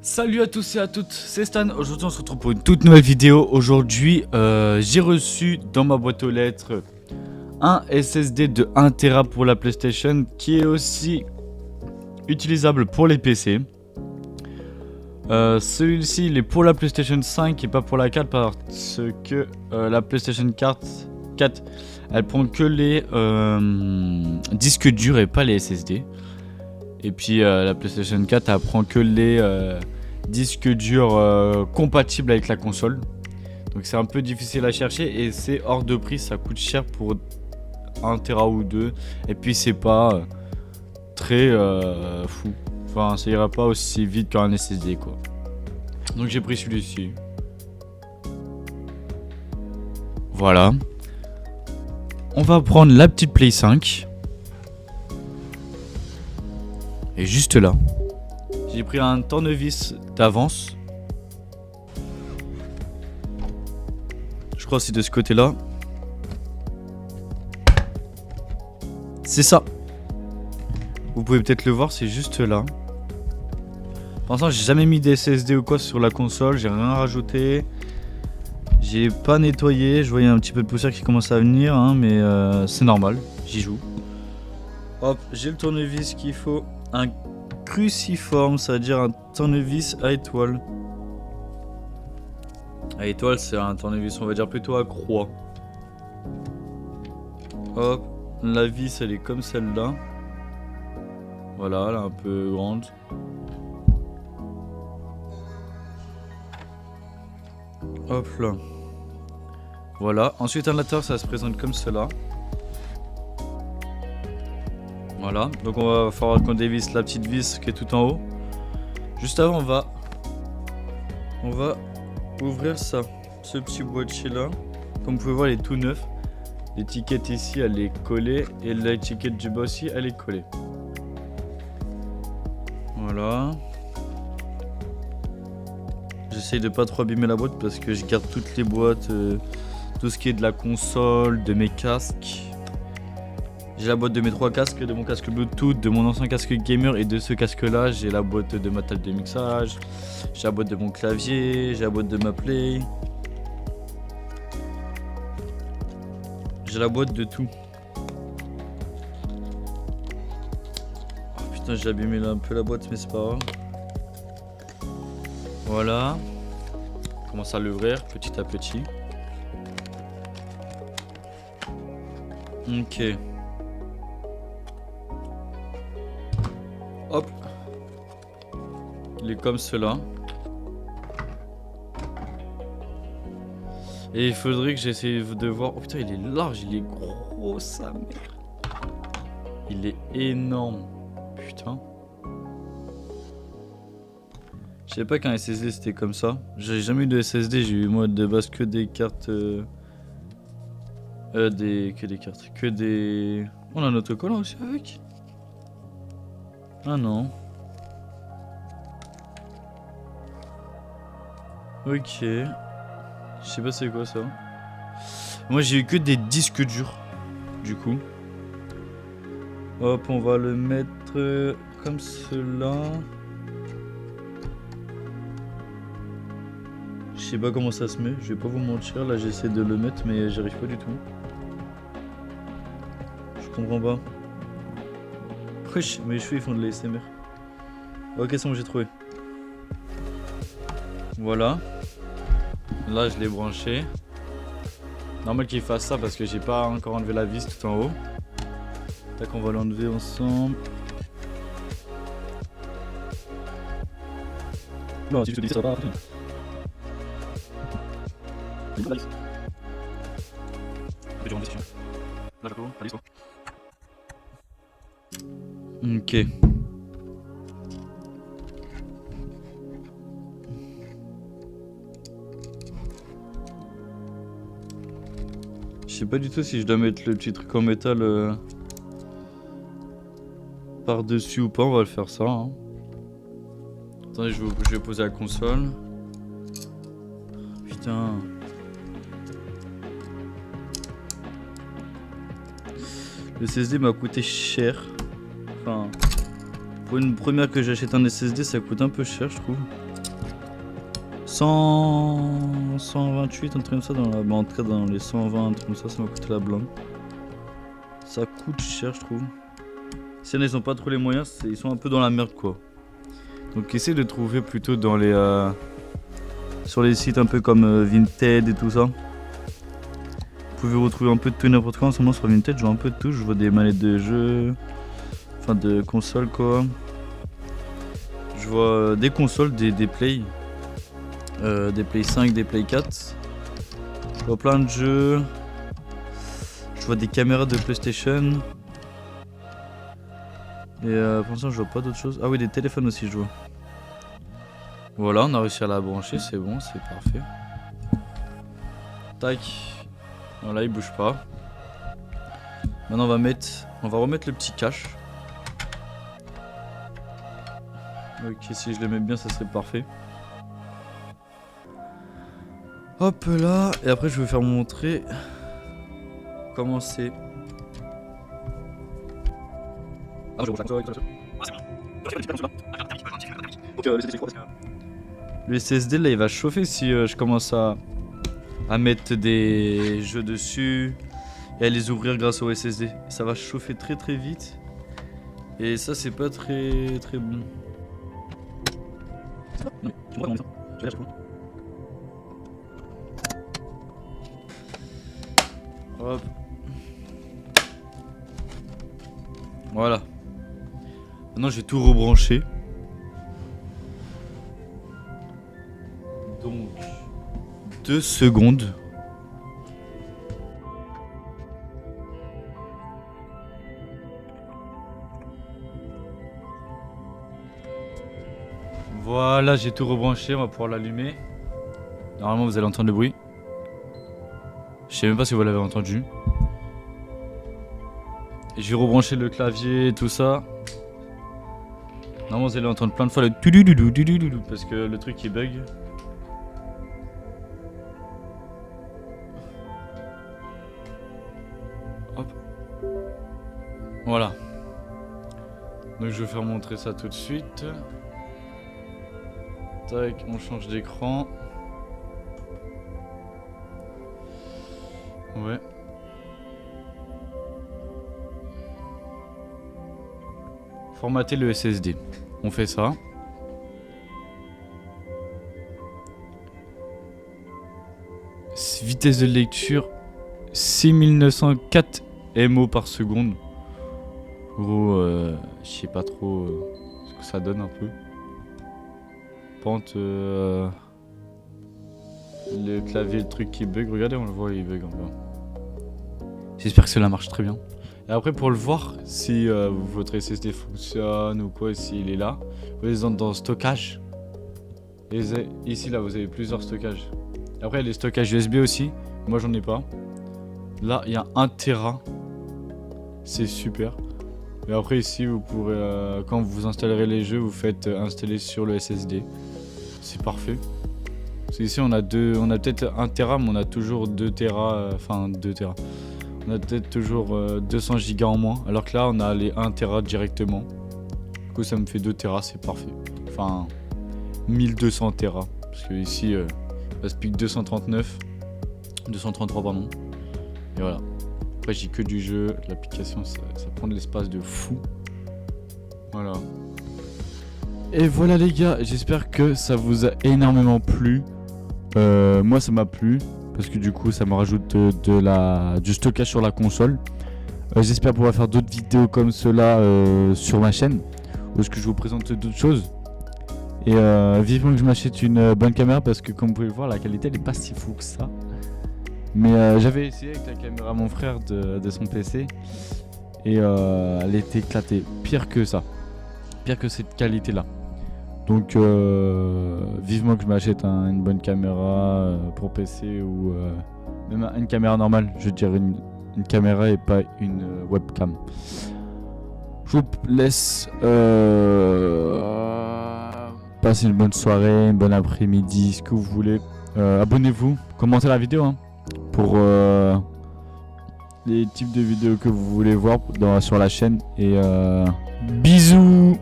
Salut à tous et à toutes, c'est Stan. Aujourd'hui on se retrouve pour une toute nouvelle vidéo. Aujourd'hui j'ai reçu dans ma boîte aux lettres un SSD de 1 Tera pour la PlayStation qui est aussi utilisable pour les PC. Celui-ci il est pour la PlayStation 5 et pas pour la 4 parce que la PlayStation 4 elle prend que les disques durs et pas les SSD. Et puis la PlayStation 4 elle prend que les disques durs compatibles avec la console. Donc c'est un peu difficile à chercher et c'est hors de prix, ça coûte cher pour 1 Tera ou 2. Et puis c'est pas très fou. Enfin ça ira pas aussi vite qu'un SSD quoi. Donc j'ai pris celui-ci. Voilà. On va prendre la petite Play 5. Et juste là, j'ai pris un tournevis d'avance. Je crois que c'est de ce côté-là. C'est ça. Vous pouvez peut-être le voir, c'est juste là. Pour l'instant, j'ai jamais mis des SSD ou quoi sur la console. J'ai rien rajouté. J'ai pas nettoyé. Je voyais un petit peu de poussière qui commence à venir, hein, mais c'est normal. J'y joue. Hop, j'ai le tournevis qu'il faut. Un cruciforme, ça veut dire un tournevis à étoile. À étoile, c'est un tournevis, on va dire plutôt à croix. Hop, la vis, elle est comme celle-là. Voilà, elle est un peu grande. Hop là. Voilà, ensuite à l'intérieur, ça se présente comme cela. Voilà, donc on va falloir qu'on dévisse la petite vis qui est tout en haut. Juste avant, on va ouvrir ça, ce petit boîtier là. Comme vous pouvez voir, il est tout neuf. L'étiquette ici, elle est collée et l'étiquette du bas aussi, elle est collée. Voilà. J'essaye de pas trop abîmer la boîte parce que je garde toutes les boîtes, tout ce qui est de la console, de mes casques. J'ai la boîte de mes 3 casques, de mon casque Bluetooth, de mon ancien casque gamer et de ce casque là. J'ai la boîte de ma table de mixage, j'ai la boîte de mon clavier, j'ai la boîte de ma play. J'ai la boîte de tout. Oh putain, j'ai abîmé un peu la boîte mais c'est pas grave. Voilà. On commence à l'ouvrir petit à petit. Ok. Hop. Il est comme cela. Et il faudrait que j'essaie de voir. Oh putain, il est large, il est gros, sa mère. Il est énorme. Putain. Je savais pas qu'un SSD c'était comme ça. J'ai jamais eu de SSD, j'ai eu moi de base que des cartes. Que des cartes. Que des. On a un autocollant aussi avec. Ah non. Ok. Je sais pas c'est quoi ça. Moi j'ai eu que des disques durs. Du coup. Hop, on va le mettre comme cela. Je sais pas comment ça se met, je vais pas vous mentir. Là j'essaie de le mettre mais j'arrive pas du tout. Je comprends pas. Wesh, mes cheveux ils font de l'ASMR. Ok, c'est bon, j'ai trouvé. Voilà. Là, je l'ai branché. Normal qu'il fasse ça parce que j'ai pas encore enlevé la vis tout en haut. Tac, on va l'enlever ensemble. Non, si je te dis ça va pas. Ok. Je sais pas du tout si je dois mettre le petit truc en métal par-dessus ou pas, on va le faire ça. Hein. Attendez, je vais poser la console. Putain. Le SSD m'a coûté cher. Enfin, pour une première que j'achète un SSD, ça coûte un peu cher, je trouve. 128, un truc comme ça, en tout cas dans les 120, un truc comme ça m'a coûté la blinde. Ça coûte cher, je trouve. Si ils ont pas trop les moyens, ils sont un peu dans la merde, quoi. Donc essayez de trouver plutôt dans les sur les sites un peu comme Vinted et tout ça. Vous pouvez retrouver un peu de tout et n'importe quoi. En ce moment sur Vinted, je vois un peu de tout. Je vois des manettes de jeu, enfin de consoles, quoi. Je vois des consoles, des Play. Des Play 5, des Play 4. Je vois plein de jeux. Je vois des caméras de PlayStation. Et pour l'instant, je vois pas d'autres choses. Ah oui, des téléphones aussi, je vois. Voilà, on a réussi à la brancher, c'est bon, c'est parfait. Tac. Voilà, il bouge pas. Maintenant, on va remettre le petit cache. Ok, si je le mets bien, ça serait parfait. Hop là, et après, je vais vous faire montrer comment c'est. Ah, je le SSD là il va chauffer si je commence à mettre des jeux dessus et à les ouvrir grâce au SSD. Ça va chauffer très très vite et ça c'est pas très très bon. Hop. Voilà. Maintenant je vais tout rebrancher. Donc 2 secondes. Voilà, j'ai tout rebranché, on va pouvoir l'allumer. Normalement vous allez entendre le bruit. Je sais même pas si vous l'avez entendu. Je vais rebrancher le clavier et tout ça. Normalement vous allez entendre plein de fois le tudududu parce que le truc il bug. Hop. Voilà. Donc je vais faire montrer ça tout de suite. Tac, on change d'écran. Ouais. Formater le SSD. On fait ça. Vitesse de lecture 6904 MO par seconde. Gros, je sais pas trop ce que ça donne un peu. Pente, le clavier, le truc qui bug. Regardez, on le voit, il bug en bas. J'espère que cela marche très bien. Et après, pour le voir, si votre SSD fonctionne ou quoi, s'il est là, vous allez dans stockage. Et ici, là, vous avez plusieurs stockages. Après, il y a les stockages USB aussi. Moi, j'en ai pas. Là, il y a 1 Tera. C'est super. Et après, ici, vous pourrez, quand vous installerez les jeux, vous faites installer sur le SSD. C'est parfait. Parce qu'ici, on a peut-être 1 Tera, mais on a toujours 2 Tera. Enfin, 2 Tera. On a peut-être toujours 200 Go en moins. Alors que là, on a les 1 Tera directement. Du coup, ça me fait 2 Tera, c'est parfait. Enfin, 1200 Tera. Parce que ici, ça se pique 233, pardon. Et voilà. Après, j'ai que du jeu. L'application, ça prend de l'espace de fou. Voilà. Et voilà, les gars. J'espère que ça vous a énormément plu. Moi, ça m'a plu. Parce que du coup ça me rajoute du stockage sur la console. J'espère pouvoir faire d'autres vidéos comme cela sur ma chaîne, où est-ce que je vous présente d'autres choses. Et vivement que je m'achète une bonne caméra, parce que comme vous pouvez le voir, la qualité elle est pas si fou que ça. Mais j'avais essayé avec la caméra mon frère de son PC et elle était éclatée, pire que ça, pire que cette qualité là. Donc vivement que je m'achète une bonne caméra pour PC ou même une caméra normale, je dirais une caméra et pas une webcam. Je vous laisse passer une bonne soirée, une bonne après-midi, ce que vous voulez. Abonnez-vous, commentez la vidéo pour les types de vidéos que vous voulez voir sur la chaîne. Et bisous.